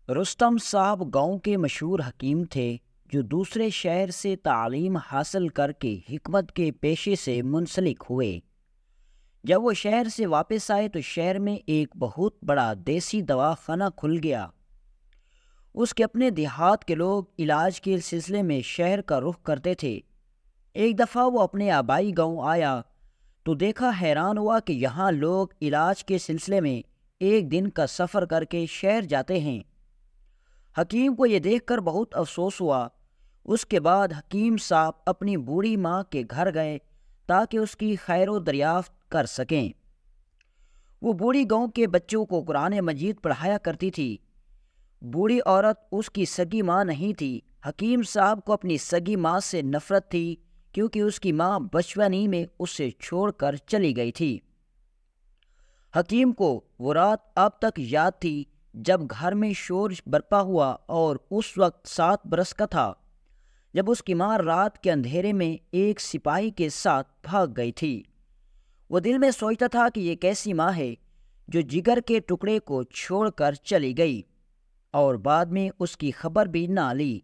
رستم صاحب گاؤں کے مشہور حکیم تھے جو دوسرے شہر سے تعلیم حاصل کر کے حکمت کے پیشے سے منسلک ہوئے۔ جب وہ شہر سے واپس آئے تو شہر میں ایک بہت بڑا دیسی دواخانہ کھل گیا۔ اس کے اپنے دیہات کے لوگ علاج کے سلسلے میں شہر کا رخ کرتے تھے۔ ایک دفعہ وہ اپنے آبائی گاؤں آیا تو دیکھا، حیران ہوا کہ یہاں لوگ علاج کے سلسلے میں ایک دن کا سفر کر کے شہر جاتے ہیں۔ حکیم کو یہ دیکھ کر بہت افسوس ہوا۔ اس کے بعد حکیم صاحب اپنی بوڑھی ماں کے گھر گئے تاکہ اس کی خیر و دریافت کر سکیں۔ وہ بوڑھی گاؤں کے بچوں کو قرآن مجید پڑھایا کرتی تھی۔ بوڑھی عورت اس کی سگی ماں نہیں تھی۔ حکیم صاحب کو اپنی سگی ماں سے نفرت تھی کیونکہ اس کی ماں بچپن میں اسے چھوڑ کر چلی گئی تھی۔ حکیم کو وہ رات اب تک یاد تھی جب گھر میں شور برپا ہوا، اور اس وقت 7 برس کا تھا جب اس کی ماں رات کے اندھیرے میں ایک سپاہی کے ساتھ بھاگ گئی تھی۔ وہ دل میں سوچتا تھا کہ یہ کیسی ماں ہے جو جگر کے ٹکڑے کو چھوڑ کر چلی گئی اور بعد میں اس کی خبر بھی نہ لی۔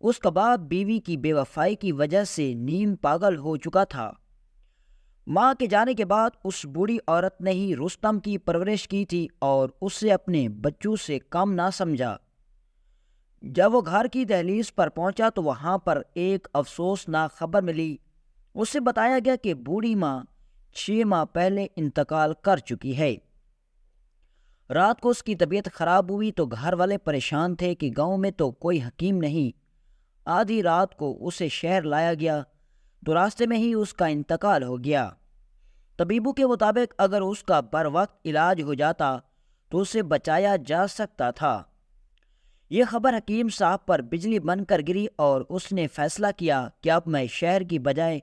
اس کا باپ بیوی کی بے وفائی کی وجہ سے نیم پاگل ہو چکا تھا۔ ماں کے جانے کے بعد اس بوڑھی عورت نے ہی رستم کی پرورش کی تھی اور اسے اپنے بچوں سے کم نہ سمجھا۔ جب وہ گھر کی دہلیز پر پہنچا تو وہاں پر ایک افسوسناک خبر ملی۔ اسے بتایا گیا کہ بوڑھی ماں 6 ماہ پہلے انتقال کر چکی ہے۔ رات کو اس کی طبیعت خراب ہوئی تو گھر والے پریشان تھے کہ گاؤں میں تو کوئی حکیم نہیں۔ آدھی رات کو اسے شہر لایا گیا تو راستے میں ہی اس کا انتقال ہو گیا۔ طبیبوں کے مطابق اگر اس کا بر وقت علاج ہو جاتا تو اسے بچایا جا سکتا تھا۔ یہ خبر حکیم صاحب پر بجلی بن کر گری اور اس نے فیصلہ کیا کہ اب میں شہر کی بجائے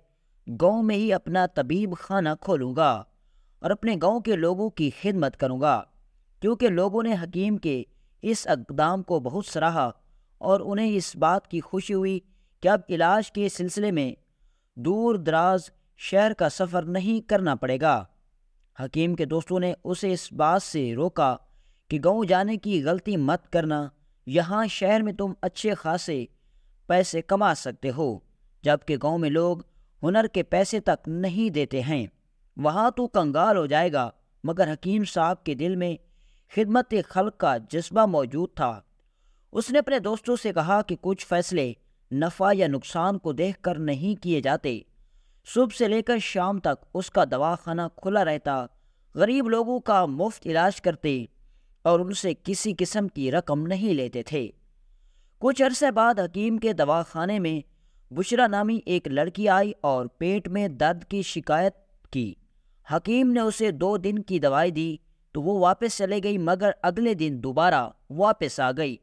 گاؤں میں ہی اپنا طبیب خانہ کھولوں گا اور اپنے گاؤں کے لوگوں کی خدمت کروں گا، کیونکہ لوگوں نے حکیم کے اس اقدام کو بہت سراہا اور انہیں اس بات کی خوشی ہوئی کہ اب علاج کے سلسلے میں دور دراز شہر کا سفر نہیں کرنا پڑے گا۔ حکیم کے دوستوں نے اسے اس بات سے روکا کہ گاؤں جانے کی غلطی مت کرنا، یہاں شہر میں تم اچھے خاصے پیسے کما سکتے ہو، جبکہ گاؤں میں لوگ ہنر کے پیسے تک نہیں دیتے ہیں، وہاں تو کنگال ہو جائے گا۔ مگر حکیم صاحب کے دل میں خدمت خلق کا جذبہ موجود تھا۔ اس نے اپنے دوستوں سے کہا کہ کچھ فیصلے نفع یا نقصان کو دیکھ کر نہیں کیے جاتے۔ صبح سے لے کر شام تک اس کا دواخانہ کھلا رہتا، غریب لوگوں کا مفت علاج کرتے اور ان سے کسی قسم کی رقم نہیں لیتے تھے۔ کچھ عرصے بعد حکیم کے دواخانے میں بشرا نامی ایک لڑکی آئی اور پیٹ میں درد کی شکایت کی۔ حکیم نے اسے 2 دن کی دوائی دی تو وہ واپس چلے گئی، مگر اگلے دن دوبارہ واپس آ گئی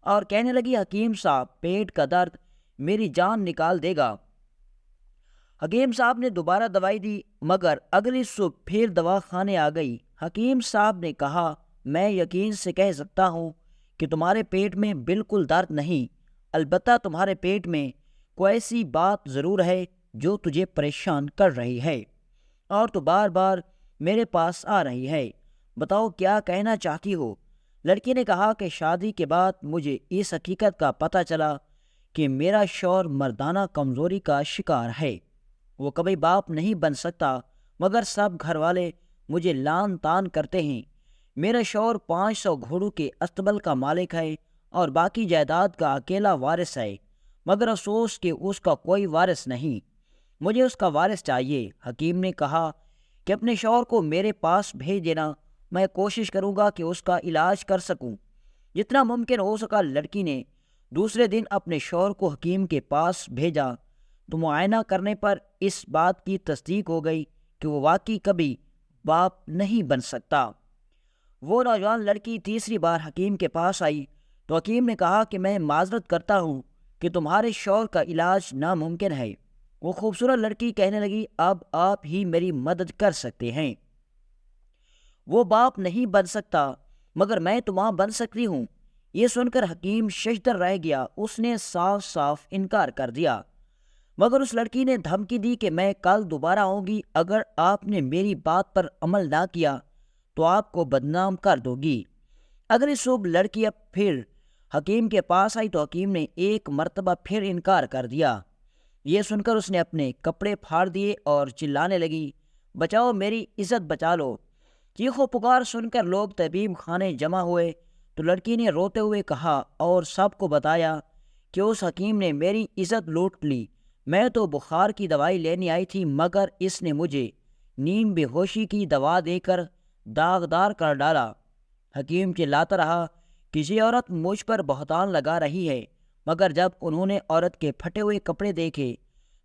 اور کہنے لگی، حکیم صاحب پیٹ کا درد میری جان نکال دے گا۔ حکیم صاحب نے دوبارہ دوائی دی مگر اگلی صبح پھر دواخانے آ گئی۔ حکیم صاحب نے کہا، میں یقین سے کہہ سکتا ہوں کہ تمہارے پیٹ میں بالکل درد نہیں، البتہ تمہارے پیٹ میں کوئی ایسی بات ضرور ہے جو تجھے پریشان کر رہی ہے اور تو بار بار میرے پاس آ رہی ہے، بتاؤ کیا کہنا چاہتی ہو؟ لڑکی نے کہا کہ شادی کے بعد مجھے اس حقیقت کا پتہ چلا کہ میرا شوہر مردانہ کمزوری کا شکار ہے، وہ کبھی باپ نہیں بن سکتا، مگر سب گھر والے مجھے لان تان کرتے ہیں۔ میرا شوہر 500 گھوڑوں کے استبل کا مالک ہے اور باقی جائیداد کا اکیلا وارث ہے، مگر افسوس کہ اس کا کوئی وارث نہیں، مجھے اس کا وارث چاہیے۔ حکیم نے کہا کہ اپنے شوہر کو میرے پاس بھیج دینا، میں کوشش کروں گا کہ اس کا علاج کر سکوں۔ جتنا ممکن ہو سکا لڑکی نے دوسرے دن اپنے شوہر کو حکیم کے پاس بھیجا تو معائنہ کرنے پر اس بات کی تصدیق ہو گئی کہ وہ واقعی کبھی باپ نہیں بن سکتا۔ وہ نوجوان لڑکی تیسری بار حکیم کے پاس آئی تو حکیم نے کہا کہ میں معذرت کرتا ہوں کہ تمہارے شوہر کا علاج ناممکن ہے۔ وہ خوبصورت لڑکی کہنے لگی، اب آپ ہی میری مدد کر سکتے ہیں، وہ باپ نہیں بن سکتا مگر میں تو ماں بن سکتی ہوں۔ یہ سن کر حکیم ششدر رہ گیا، اس نے صاف صاف انکار کر دیا، مگر اس لڑکی نے دھمکی دی کہ میں کل دوبارہ آؤں گی، اگر آپ نے میری بات پر عمل نہ کیا تو آپ کو بدنام کر دوں گی۔ اگلی صبح لڑکی اب پھر حکیم کے پاس آئی تو حکیم نے ایک مرتبہ پھر انکار کر دیا۔ یہ سن کر اس نے اپنے کپڑے پھاڑ دیے اور چلانے لگی، بچاؤ میری عزت بچا لو۔ چیخ و پکار سن کر لوگ طبیب خانے جمع ہوئے تو لڑکی نے روتے ہوئے کہا اور سب کو بتایا کہ اس حکیم نے میری عزت لوٹ لی۔ میں تو بخار کی دوائی لینے آئی تھی مگر اس نے مجھے نیم بے ہوشی کی دوا دے کر داغدار کر ڈالا۔ حکیم چلاتا رہا کہ یہ عورت مجھ پر بہتان لگا رہی ہے، مگر جب انہوں نے عورت کے پھٹے ہوئے کپڑے دیکھے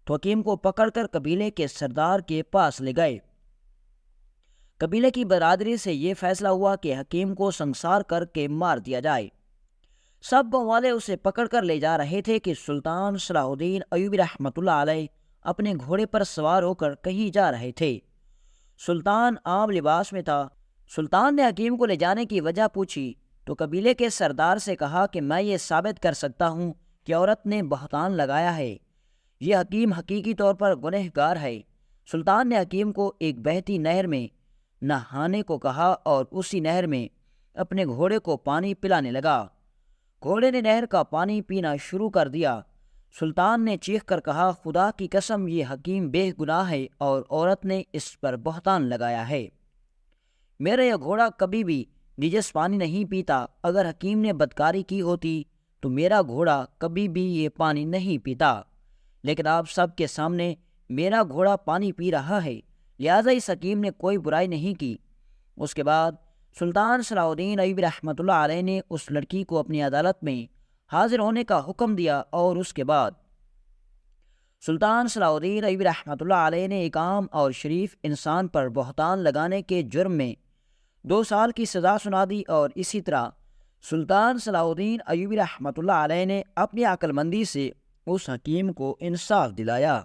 تو حکیم کو پکڑ کر قبیلے کے سردار کے پاس لے گئے۔ قبیلے کی برادری سے یہ فیصلہ ہوا کہ حکیم کو سنسار کر کے مار دیا جائے۔ سب گاؤں والے اسے پکڑ کر لے جا رہے تھے کہ سلطان صلاح الدین ایوبی رحمۃ اللہ علیہ اپنے گھوڑے پر سوار ہو کر کہیں جا رہے تھے۔ سلطان عام لباس میں تھا۔ سلطان نے حکیم کو لے جانے کی وجہ پوچھی تو قبیلے کے سردار سے کہا کہ میں یہ ثابت کر سکتا ہوں کہ عورت نے بہتان لگایا ہے، یہ حکیم حقیقی طور پر گنہگار ہے۔ سلطان نے حکیم کو ایک بہتی نہر میں نہانے کو کہا اور اسی نہر میں اپنے گھوڑے کو پانی پلانے لگا۔ گھوڑے نے نہر کا پانی پینا شروع کر دیا۔ سلطان نے چیخ کر کہا، خدا کی قسم یہ حکیم بے گناہ ہے اور عورت نے اس پر بہتان لگایا ہے۔ میرا یہ گھوڑا کبھی بھی نجس پانی نہیں پیتا، اگر حکیم نے بدکاری کی ہوتی تو میرا گھوڑا کبھی بھی یہ پانی نہیں پیتا، لیکن آپ سب کے سامنے میرا گھوڑا پانی پی رہا ہے، لہٰذا اس حکیم نے کوئی برائی نہیں کی۔ اس کے بعد سلطان صلاح الدین ایوبی رحمۃ اللہ علیہ نے اس لڑکی کو اپنی عدالت میں حاضر ہونے کا حکم دیا اور اس کے بعد سلطان صلاح الدین ایوبی رحمۃ اللہ علیہ نے ایک عام اور شریف انسان پر بہتان لگانے کے جرم میں 2 سال کی سزا سنا دی، اور اسی طرح سلطان صلاح الدین ایوبی رحمۃ اللہ علیہ نے اپنی عقل مندی سے اس حکیم کو انصاف دلایا۔